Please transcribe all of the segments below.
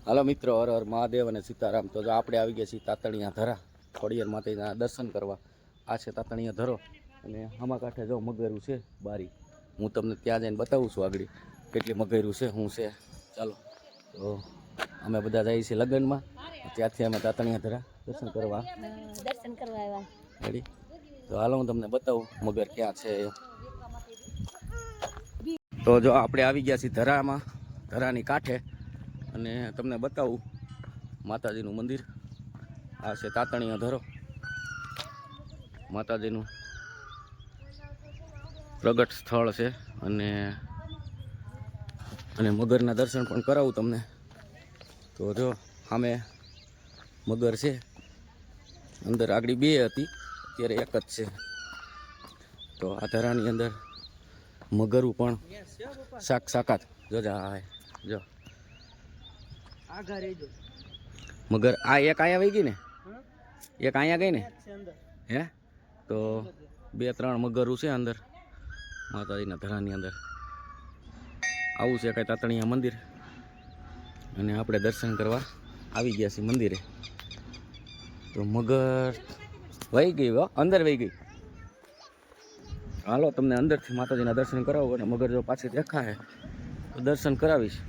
હાલો મિત્રો, હર હર મહાદેવ અને સીતારામ। તો જો આપણે આવી ગયા છીએ તાતણિયા ધરા ખોડિયાર માતાજીના દર્શન કરવા। આ છે તાતણિયા ધરો અને આમાં કાંઠે જો મગરું છે બારી। હું તમને ત્યાં જઈને બતાવું છું આગળ કેટલી મગરું છે શું છે। ચાલો, તો અમે બધા જઈએ છીએ લગ્નમાં, ત્યાંથી અમે તાતણિયા ધરા દર્શન કરવા આવ્યા। રેડી? તો હાલો હું તમને બતાવું મગર ક્યાં છે। તો જો આપણે આવી ગયા છીએ ધરામાં, ધરાની કાંઠે, અને તમને બતાવું માતાજીનું મંદિર। આ છે તાતણિયા ધરો, માતાજીનું પ્રગટ સ્થળ છે। અને મગરના દર્શન પણ કરાવું તમને। તો જો સામે મગર છે, અંદર આગળ બે હતી, અત્યારે એક જ છે। તો આ ધરાની અંદર મગરું પણ સાક્ષાત જોજા જો મગર આ એક આયા વહી ગઈ ને, એક અહીંયા ગઈ ને હે। તો બે ત્રણ મગરું છે અંદર માતાજીના ધરાની અંદર। આવું છે કઈ તાતણિયા મંદિર, અને આપણે દર્શન કરવા આવી ગયા છીએ મંદિરે। તો મગર વહી ગઈ, અંદર વહી ગઈ। હાલો તમને અંદરથી માતાજીના દર્શન કરાવો, અને મગર જો પાછી દેખાય તો દર્શન કરાવીશ।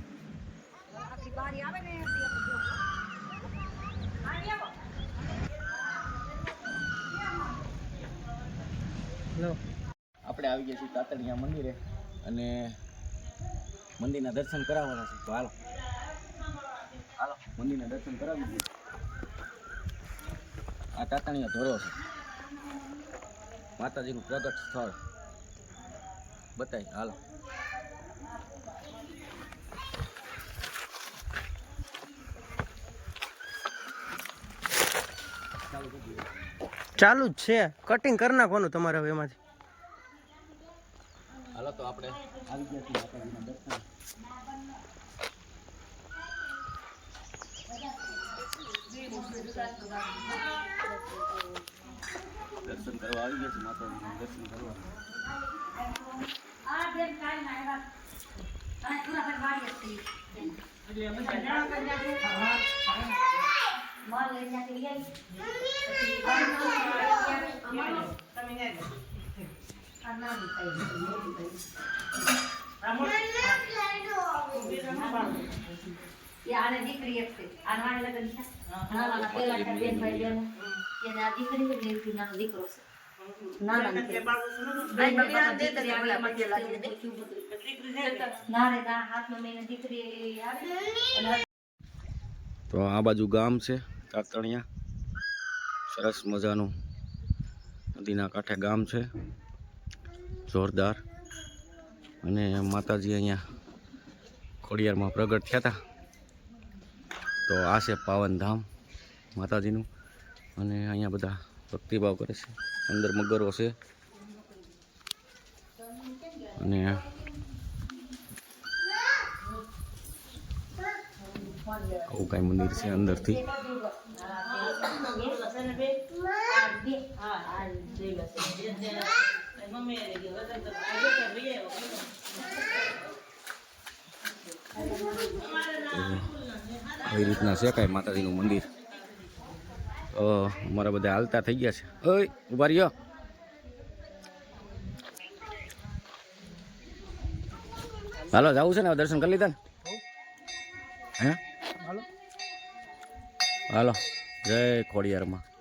આપણે આવી ગયા છીએ તાતણિયા મંદિરે, અને મંદિરના દર્શન કરાવવાના છે। તો હાલો હાલો મંદિરના દર્શન કરાવી દઈએ। આ તાતણિયા ધરો છે, માતાજીનું પ્રગટ સ્થળ બતાવી। હાલો ચાલુ જ છે, કટિંગ કરી નાખવાનું તમારે હવે એમાંથી। હાલો તો આપણે આવી ગયા છીએ માતાજીના દર્શન। દર્શન કરવા આવી ગયા છે માતાજીના દર્શન કરવા। દીકરી એક છે, આના લગ્ન છે, પેલા બેન ભાઈ બેન એને આ દીકરી નાનો દીકરો છે, નાના હાથમાં મેં દીકરી આવે। તો આ બાજુ ગામ છે તાતણિયા, સરસ મજાનું નદીના કાંઠે ગામ છે, જોરદાર। અને માતાજી અહીંયા ખોડિયારમાં પ્રગટ થયા હતા। તો આ છે પાવન ધામ માતાજીનું, અને અહીંયા બધા ભક્તિભાવ કરે છે। અંદર મગરો છે, અને આવું કાંઈ મંદિર છે અંદરથી। આવી રીતના છે કાંઈ માતાજીનું મંદિર। અમારા બધા હાલતા થઈ ગયા છે। ઓય ઉભા રહ્યો। હાલો જવું છે ને, દર્શન કરી લીધા ને? હે હાલો, જય ખોડિયારમાં।